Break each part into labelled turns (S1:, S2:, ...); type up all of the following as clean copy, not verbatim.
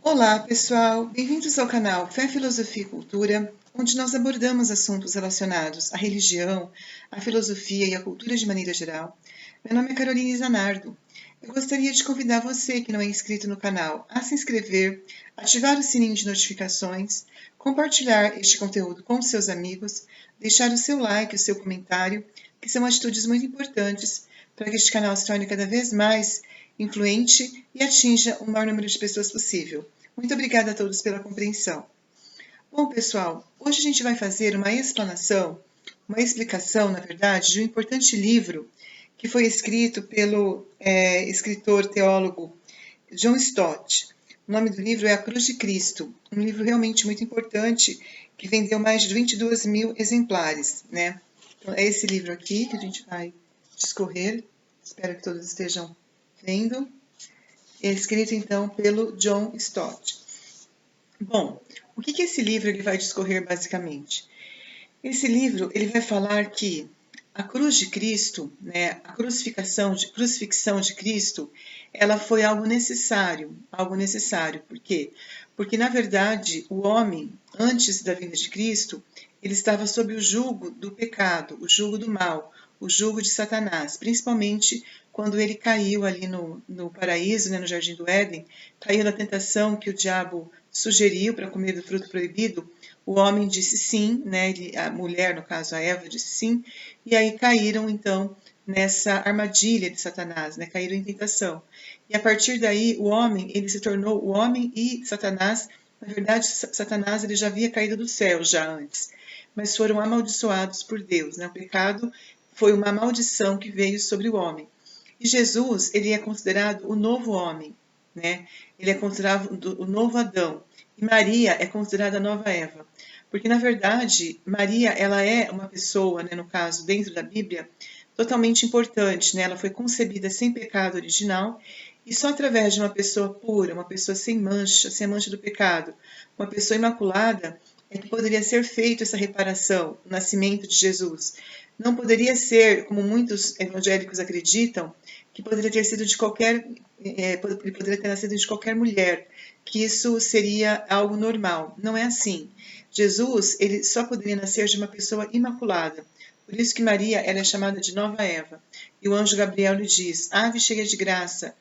S1: Olá, pessoal! Bem-vindos ao canal Fé, Filosofia e Cultura, onde nós abordamos assuntos relacionados à religião, à filosofia e à cultura de maneira geral. Meu nome é Caroline Zanardo. Eu gostaria de convidar você que não é inscrito no canal a se inscrever, ativar o sininho de notificações, compartilhar este conteúdo com seus amigos, deixar o seu like, o seu comentário, que são atitudes muito importantes para que este canal se torne cada vez mais influente e atinja o maior número de pessoas possível. Muito obrigada a todos pela compreensão. Bom, pessoal, hoje a gente vai fazer uma explicação, na verdade, de um importante livro que foi escrito pelo escritor teólogo John Stott. O nome do livro é A Cruz de Cristo, um livro realmente muito importante que vendeu mais de 22 mil exemplares, né? Então, é esse livro aqui que a gente vai discorrer. Espero que todos estejam vendo. É escrito, então, pelo John Stott. Bom, o que esse livro ele vai discorrer basicamente? Esse livro ele vai falar que a cruz de Cristo, né, a crucifixão de Cristo, ela foi algo necessário. Por quê? Porque, na verdade, o homem, antes da vinda de Cristo, ele estava sob o jugo do pecado, o jugo do mal, o jugo de Satanás, principalmente quando ele caiu ali no paraíso, né, no Jardim do Éden, caiu na tentação que o diabo sugeriu para comer do fruto proibido. O homem disse sim, né, a mulher, no caso a Eva, disse sim, e aí caíram então nessa armadilha de Satanás, né, caíram em tentação. E a partir daí o homem, ele se tornou o homem e Satanás. Na verdade, Satanás ele já havia caído do céu já antes, mas foram amaldiçoados por Deus, né? O pecado foi uma maldição que veio sobre o homem. E Jesus, ele é considerado o novo homem, né? Ele é considerado o novo Adão. E Maria é considerada a nova Eva. Porque, na verdade, Maria, ela é uma pessoa, né, no caso, dentro da Bíblia, totalmente importante, né? Ela foi concebida sem pecado original e só através de uma pessoa pura, uma pessoa sem mancha do pecado, uma pessoa imaculada, é que poderia ser feita essa reparação, o nascimento de Jesus. Não poderia ser, como muitos evangélicos acreditam, que poderia ter sido de qualquer, ele poderia ter nascido de qualquer mulher, que isso seria algo normal. Não é assim. Jesus, ele só poderia nascer de uma pessoa imaculada. Por isso que Maria ela é chamada de nova Eva. E o anjo Gabriel lhe diz: Ave cheia de graça,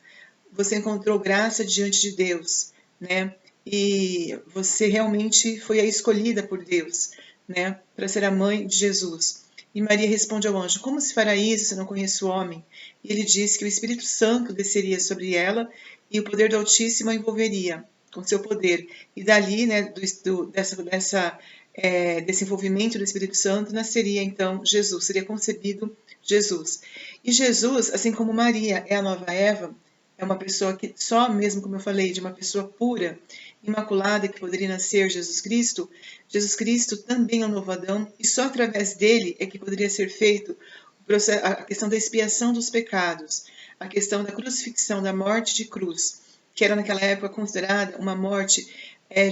S1: você encontrou graça diante de Deus, né? E você realmente foi a escolhida por Deus, né, para ser a mãe de Jesus. E Maria responde ao anjo: Como se fará isso se eu não conheço o homem? E ele diz que o Espírito Santo desceria sobre ela e o poder do Altíssimo a envolveria com seu poder. E dali, né, desse envolvimento do Espírito Santo, nasceria então Jesus, seria concebido Jesus. E Jesus, assim como Maria é a nova Eva, é uma pessoa que só mesmo, como eu falei, de uma pessoa pura, imaculada, que poderia nascer Jesus Cristo também é o novo Adão, e só através dele é que poderia ser feito a questão da expiação dos pecados, a questão da crucifixão, da morte de cruz, que era naquela época considerada uma morte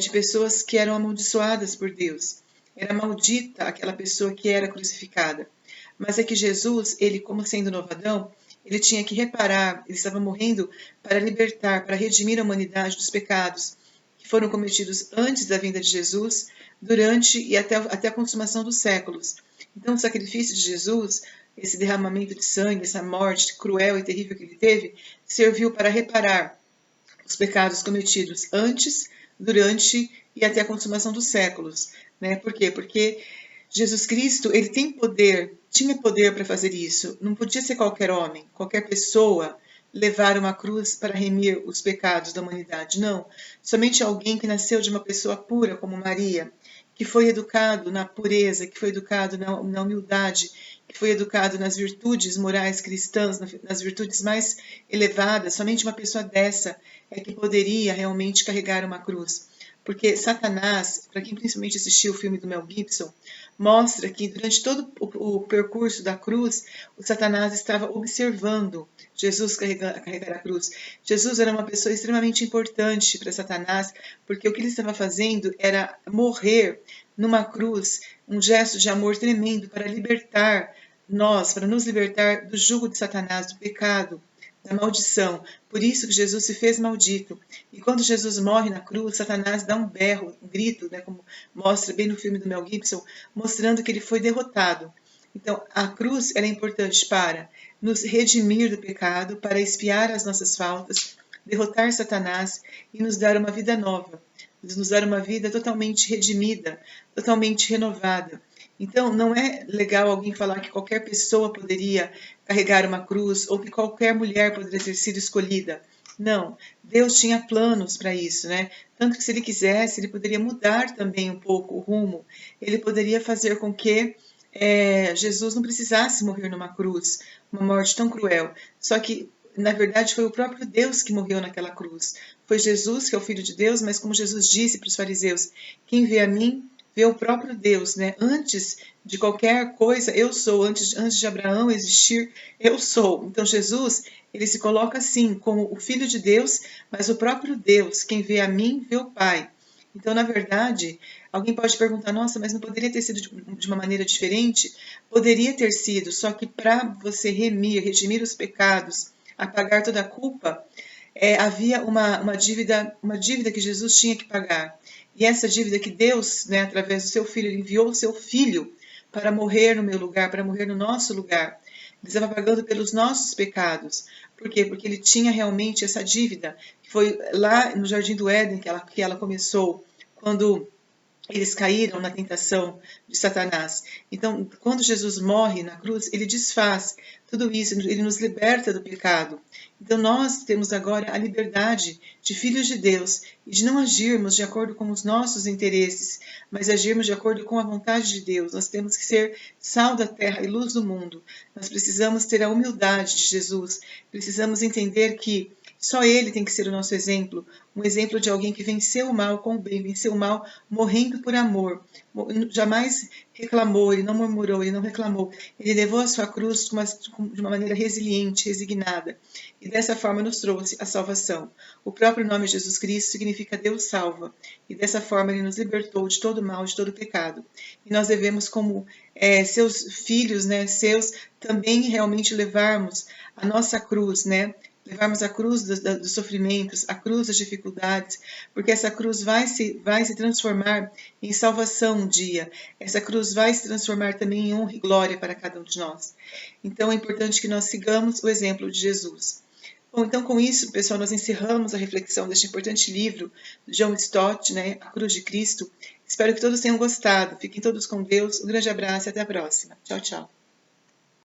S1: de pessoas que eram amaldiçoadas por Deus. Era maldita aquela pessoa que era crucificada. Mas é que Jesus, ele como sendo novo Adão, ele tinha que reparar, ele estava morrendo para libertar, para redimir a humanidade dos pecados que foram cometidos antes da vinda de Jesus, durante e até a consumação dos séculos. Então, o sacrifício de Jesus, esse derramamento de sangue, essa morte cruel e terrível que ele teve, serviu para reparar os pecados cometidos antes, durante e até a consumação dos séculos. Né? Por quê? Porque Jesus Cristo, ele tinha poder para fazer isso. Não podia ser qualquer homem, qualquer pessoa levar uma cruz para remir os pecados da humanidade. Não. Somente alguém que nasceu de uma pessoa pura, como Maria, que foi educado na pureza, que foi educado na humildade, que foi educado nas virtudes morais cristãs, nas virtudes mais elevadas. Somente uma pessoa dessa é que poderia realmente carregar uma cruz. Porque Satanás, para quem principalmente assistiu o filme do Mel Gibson, mostra que durante todo o percurso da cruz, o Satanás estava observando Jesus carregar a cruz. Jesus era uma pessoa extremamente importante para Satanás, porque o que ele estava fazendo era morrer numa cruz, um gesto de amor tremendo para libertar nós, para nos libertar do jugo de Satanás, do pecado, da maldição. Por isso que Jesus se fez maldito. E quando Jesus morre na cruz, Satanás dá um berro, um grito, né, como mostra bem no filme do Mel Gibson, mostrando que ele foi derrotado. Então, a cruz ela é importante para nos redimir do pecado, para expiar as nossas faltas, derrotar Satanás e nos dar uma vida nova, nos dar uma vida totalmente redimida, totalmente renovada. Então, não é legal alguém falar que qualquer pessoa poderia carregar uma cruz ou que qualquer mulher poderia ter sido escolhida. Não, Deus tinha planos para isso, né? Tanto que se ele quisesse, ele poderia mudar também um pouco o rumo. Ele poderia fazer com que Jesus não precisasse morrer numa cruz, uma morte tão cruel. Só que, na verdade, foi o próprio Deus que morreu naquela cruz. Foi Jesus, que é o Filho de Deus, mas como Jesus disse para os fariseus, quem vê a mim, vê o próprio Deus, né? Antes de qualquer coisa, eu sou. Antes de Abraão existir, eu sou. Então, Jesus, ele se coloca assim, como o Filho de Deus, mas o próprio Deus. Quem vê a mim, vê o Pai. Então, na verdade, alguém pode perguntar, nossa, mas não poderia ter sido de uma maneira diferente? Poderia ter sido, só que para você redimir os pecados, apagar toda a culpa, havia uma dívida que Jesus tinha que pagar. E essa dívida que Deus, né, através do seu Filho, ele enviou o seu Filho para morrer no meu lugar, para morrer no nosso lugar. Ele estava pagando pelos nossos pecados. Por quê? Porque ele tinha realmente essa dívida, que foi lá no Jardim do Éden que ela começou, quando eles caíram na tentação de Satanás. Então, quando Jesus morre na cruz, ele desfaz tudo isso, ele nos liberta do pecado. Então, nós temos agora a liberdade de filhos de Deus e de não agirmos de acordo com os nossos interesses, mas agirmos de acordo com a vontade de Deus. Nós temos que ser sal da terra e luz do mundo. Nós precisamos ter a humildade de Jesus. Precisamos entender que só ele tem que ser o nosso exemplo, um exemplo de alguém que venceu o mal com o bem, venceu o mal morrendo por amor. Jamais reclamou, ele não murmurou, ele não reclamou. Ele levou a sua cruz de uma maneira resiliente, resignada. E dessa forma nos trouxe a salvação. O próprio nome de Jesus Cristo significa Deus salva. E dessa forma ele nos libertou de todo mal, de todo pecado. E nós devemos, como seus filhos, né, seus, também realmente levarmos a nossa cruz, né? Levarmos a cruz dos sofrimentos, a cruz das dificuldades, porque essa cruz vai se transformar em salvação um dia. Essa cruz vai se transformar também em honra e glória para cada um de nós. Então é importante que nós sigamos o exemplo de Jesus. Bom, então com isso, pessoal, nós encerramos a reflexão deste importante livro de John Stott, né, A Cruz de Cristo. Espero que todos tenham gostado. Fiquem todos com Deus. Um grande abraço e até a próxima. Tchau, tchau.